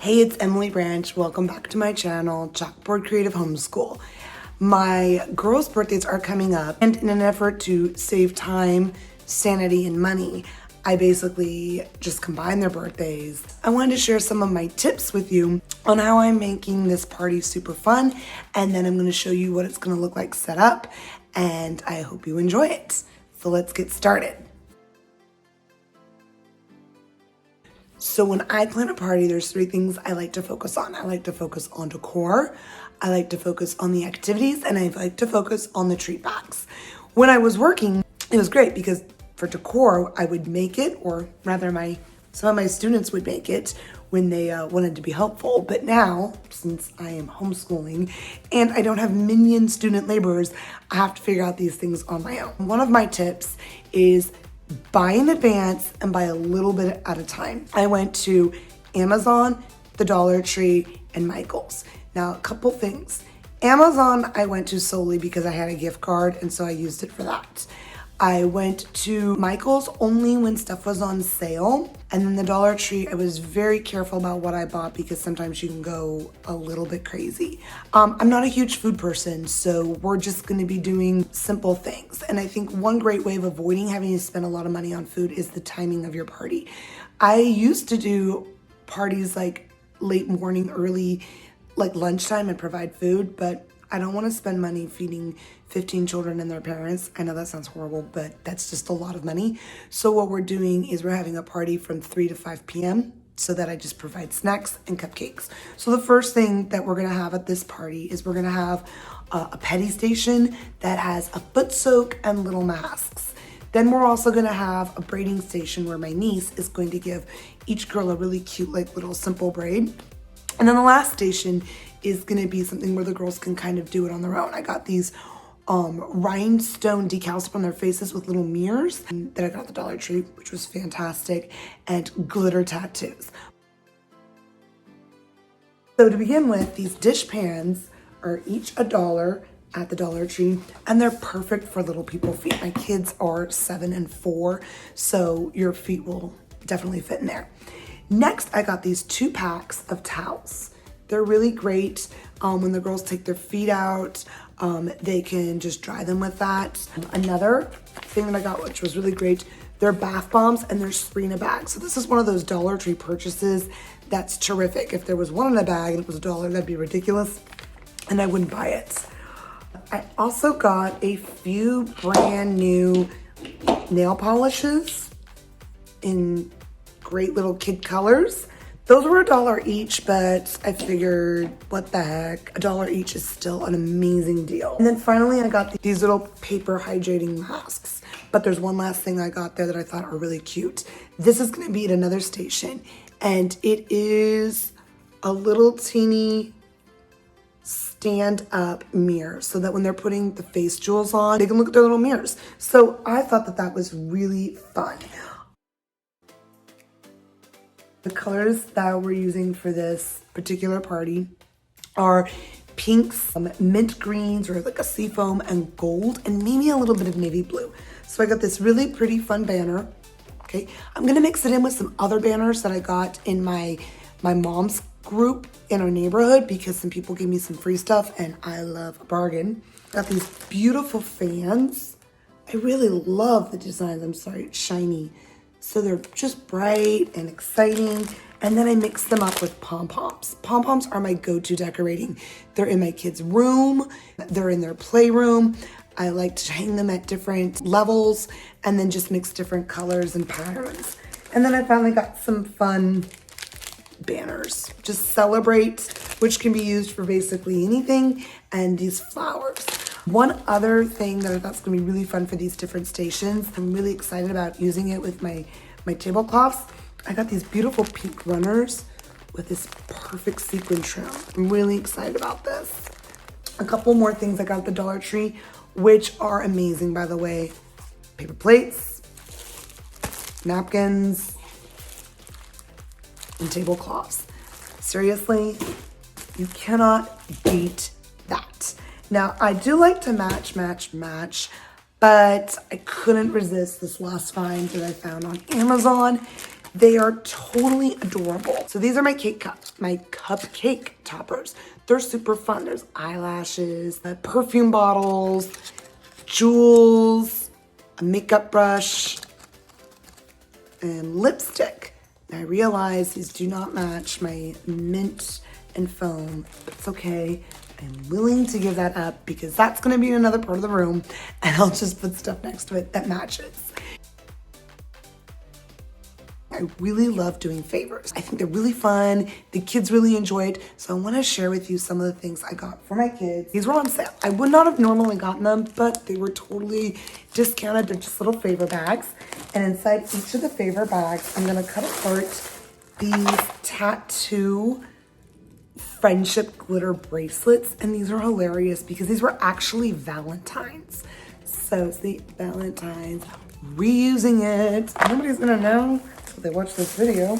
Hey, it's Emily Branch. Welcome back to my channel, Chalkboard Creative Homeschool. My girls' birthdays are coming up, and in an effort to save time, sanity, and money, I basically just combined their birthdays. I wanted to share some of my tips with you on how I'm making this party super fun, and then I'm going to show you what it's going to look like set up, and I hope you enjoy it. So let's get started. So when I plan a party, there's three things I like to focus on. I like to focus on decor, I like to focus on the activities, and I like to focus on the treat bags. When I was working, it was great because for decor, I would make it, or rather some of my students would make it when they wanted to be helpful. But now, since I am homeschooling and I don't have minion student laborers, I have to figure out these things on my own. One of my tips is buy in advance and buy a little bit at a time. I went to Amazon, the Dollar Tree, and Michael's. Now, a couple things. Amazon, I went to solely because I had a gift card, and so I used it for that. I went to Michael's only when stuff was on sale. And then the Dollar Tree, I was very careful about what I bought because sometimes you can go a little bit crazy. I'm not a huge food person, so we're just gonna be doing simple things. And I think one great way of avoiding having to spend a lot of money on food is the timing of your party. I used to do parties like late morning, early, like lunchtime and provide food, but I don't want to spend money feeding 15 children and their parents. I know that sounds horrible, but that's just a lot of money. So what we're doing is we're having a party from 3 to 5 p.m. so that I just provide snacks and cupcakes. So the first thing that we're gonna have at this party is we're gonna have a petty station that has a foot soak and little masks. Then we're also gonna have a braiding station where my niece is going to give each girl a really cute, like little simple braid. And then the last station is gonna be something where the girls can kind of do it on their own. I got these rhinestone decals on their faces with little mirrors that I got at the Dollar Tree, which was fantastic, and glitter tattoos. So to begin with, these dish pans are each $1 at the Dollar Tree, and they're perfect for little people feet. My kids are 7 and 4, so your feet will definitely fit in there. Next, I got these 2 packs of towels. They're really great. When the girls take their feet out, they can just dry them with that. Another thing that I got, which was really great, they're bath bombs and they're 3 in a bag. So this is one of those Dollar Tree purchases that's terrific. If there was 1 in a bag and it was $1, that'd be ridiculous, and I wouldn't buy it. I also got a few brand new nail polishes in great little kid colors. Those were $1 each, but I figured, what the heck? $1 each is still an amazing deal. And then finally, I got these little paper hydrating masks. But there's one last thing I got there that I thought are really cute. This is gonna be at another station, and it is a little teeny stand-up mirror so that when they're putting the face jewels on, they can look at their little mirrors. So I thought that that was really fun. The colors that we're using for this particular party are pinks, mint greens, or like a seafoam, and gold, and maybe a little bit of navy blue. So I got this really pretty fun banner. Okay, I'm gonna mix it in with some other banners that I got in my mom's group in our neighborhood because some people gave me some free stuff and I love a bargain. Got these beautiful fans. I really love the designs. I'm sorry, it's shiny. So they're just bright and exciting. And then I mix them up with pom-poms. Pom-poms are my go-to decorating. They're in my kids' room, they're in their playroom. I like to hang them at different levels and then just mix different colors and patterns. And then I finally got some fun banners. Just celebrate, which can be used for basically anything, and these flowers. One other thing that I thought was gonna be really fun for these different stations, I'm really excited about using it with my tablecloths. I got these beautiful pink runners with this perfect sequin trim. I'm really excited about this. A couple more things I got at the Dollar Tree, which are amazing, by the way. Paper plates, napkins, and tablecloths. Seriously, you cannot beat that. Now, I do like to match, but I couldn't resist this last find that I found on Amazon. They are totally adorable. So these are my cake cups, my cupcake toppers. They're super fun. There's eyelashes, perfume bottles, jewels, a makeup brush, and lipstick. I realize these do not match my mint and foam, but it's okay. I'm willing to give that up because that's gonna be in another part of the room, and I'll just put stuff next to it that matches. I really love doing favors. I think they're really fun. The kids really enjoy it. So I want to share with you some of the things I got for my kids. These were on sale. I would not have normally gotten them, but they were totally discounted. They're just little favor bags. And inside each of the favor bags, I'm going to cut apart these tattoo friendship glitter bracelets. And these are hilarious because these were actually Valentine's. So see, Valentine's, reusing it. Nobody's going to know if they watch this video.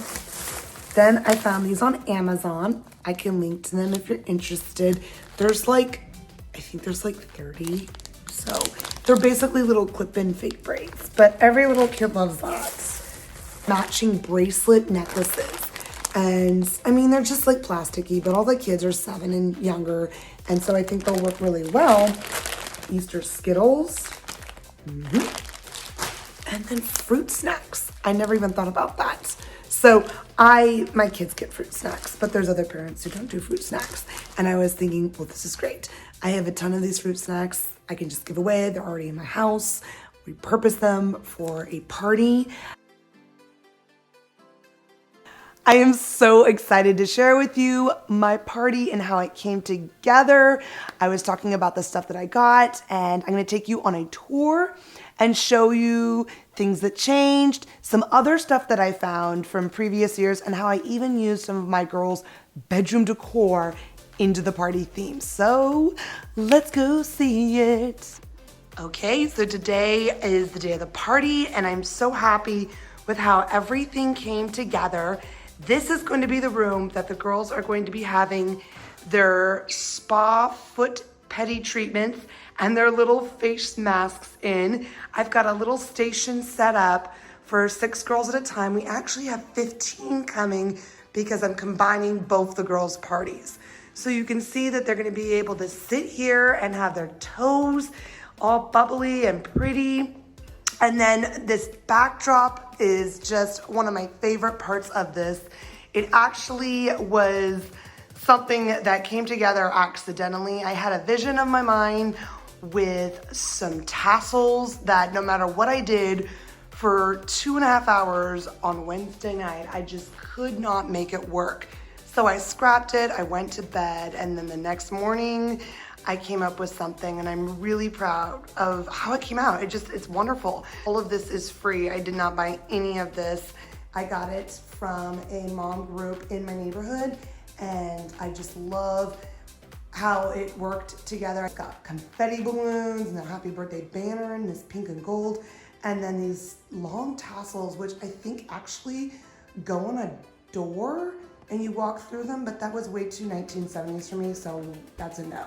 Then I found these on Amazon. I can link to them if you're interested. There's like, I think there's like 30. So they're basically little clip-in fake braids, but every little kid loves that. Matching bracelet necklaces. And I mean, they're just like plasticky, but all the kids are 7 and younger. And so I think they'll work really well. Easter Skittles. And then fruit snacks. I never even thought about that. So my kids get fruit snacks, but there's other parents who don't do fruit snacks. And I was thinking, well, this is great. I have a ton of these fruit snacks I can just give away. They're already in my house. Repurpose them for a party. I am so excited to share with you my party and how it came together. I was talking about the stuff that I got, and I'm gonna take you on a tour and show you things that changed, some other stuff that I found from previous years, and how I even used some of my girls' bedroom decor into the party theme. So let's go see it. Okay, so today is the day of the party, and I'm so happy with how everything came together. This is going to be the room that the girls are going to be having their spa foot pedi treatments and their little face masks in. I've got a little station set up for 6 girls at a time. We actually have 15 coming because I'm combining both the girls' parties. So you can see that they're gonna be able to sit here and have their toes all bubbly and pretty. And then this backdrop is just one of my favorite parts of this. It actually was something that came together accidentally. I had a vision of my mind with some tassels that no matter what I did for 2.5 hours on Wednesday night, I just could not make it work. So I scrapped it, I went to bed, and then the next morning, I came up with something, and I'm really proud of how it came out. It's wonderful. All of this is free. I did not buy any of this. I got it from a mom group in my neighborhood, and I just love how it worked together. I got confetti balloons and a happy birthday banner in this pink and gold, and then these long tassels, which I think actually go on a door and you walk through them, but that was way too 1970s for me, so that's a no.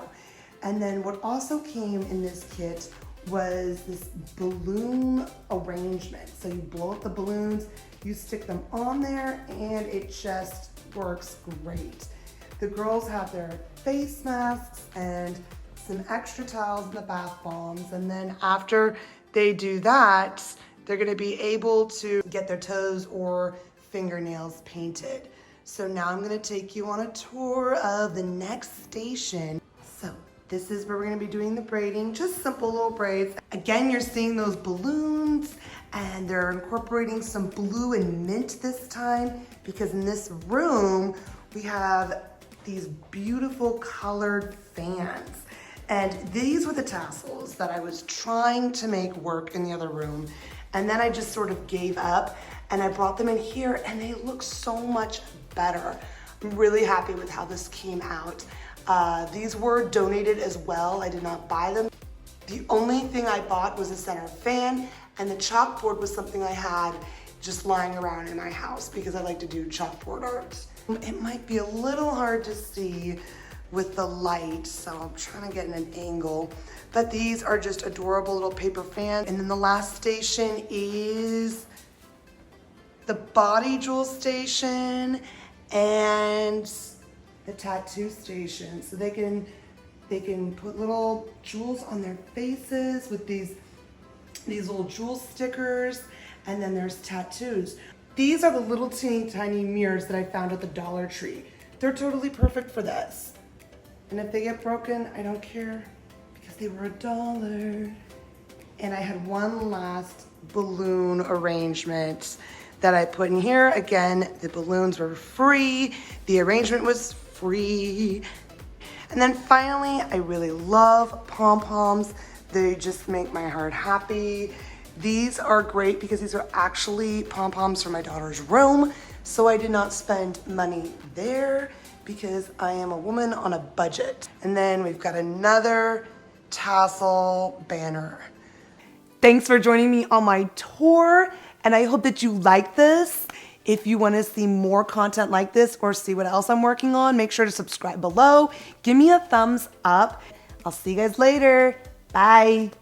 And then what also came in this kit was this balloon arrangement. So you blow up the balloons, you stick them on there, and it just works great. The girls have their face masks and some extra towels and the bath bombs. And then after they do that, they're gonna be able to get their toes or fingernails painted. So now I'm gonna take you on a tour of the next station. So this is where we're gonna be doing the braiding, just simple little braids. Again, you're seeing those balloons, and they're incorporating some blue and mint this time, because in this room, we have these beautiful colored fans. And these were the tassels that I was trying to make work in the other room. And then I just sort of gave up, and I brought them in here, and they look so much better. I'm really happy with how this came out. These were donated as well. I did not buy them. The only thing I bought was a center fan, and the chalkboard was something I had just lying around in my house because I like to do chalkboard art. It might be a little hard to see with the light, so I'm trying to get in an angle. But these are just adorable little paper fans. And then the last station is the body jewel station, and the tattoo station. So they can put little jewels on their faces with these little jewel stickers, and then there's tattoos. These are the little teeny tiny mirrors that I found at the Dollar Tree. They're totally perfect for this. And if they get broken, I don't care because they were $1. And I had one last balloon arrangement that I put in here. Again, the balloons were free. The arrangement was free. And then finally, I really love pom-poms. They just make my heart happy. These are great because these are actually pom-poms for my daughter's room. So I did not spend money there because I am a woman on a budget. And then we've got another tassel banner. Thanks for joining me on my tour, and I hope that you like this. If you want to see more content like this or see what else I'm working on, make sure to subscribe below. Give me a thumbs up. I'll see you guys later. Bye.